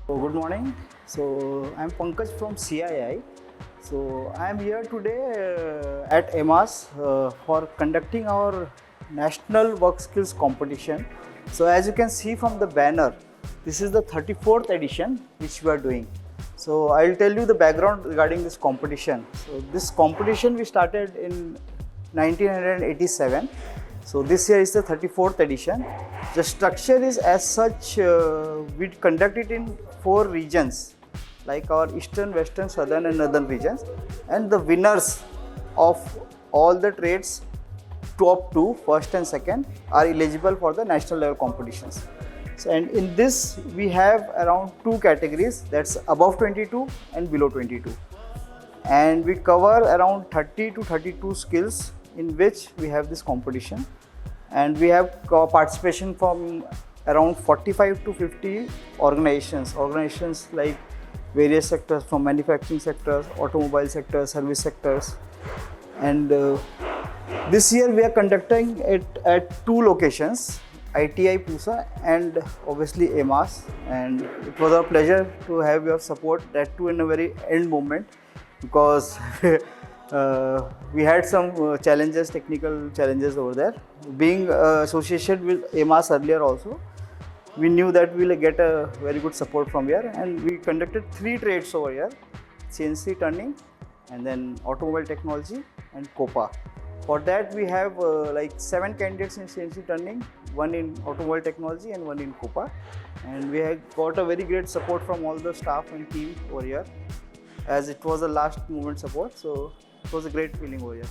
Good morning. So I'm Pankaj from CII. So I'm here today at Amass for conducting our National WorkSkills Competition. So as you can see from the banner, this is the 34th edition which we are doing. So I'll tell you the background regarding this competition. So this competition we started in 1987. So this year is the 34th edition. The structure is as such, we conduct it in 4 regions, like our eastern, western, southern and northern regions. And the winners of all the trades, top 2, first and second, are eligible for the national level competitions. So, and in this we have around 2 categories, that's above 22 and below 22. And we cover around 30 to 32 skills in which we have this competition. And we have participation from around 45 to 50 organizations like various sectors, from manufacturing sectors, automobile sectors, service sectors. And this year we are conducting it at 2 locations, ITI Pusa and obviously Amass. And it was a pleasure to have your support, that too in a very end moment, because we had some challenges, technical challenges over there. Being associated with Amass earlier also, we knew that we will get a very good support from here, and we conducted 3 trades over here: CNC turning, and then automobile technology and COPA. For that we have like 7 candidates in CNC turning, 1 in automobile technology and 1 in COPA. And we have got a very great support from all the staff and team over here, as it was a last moment support. So it was a great feeling over here.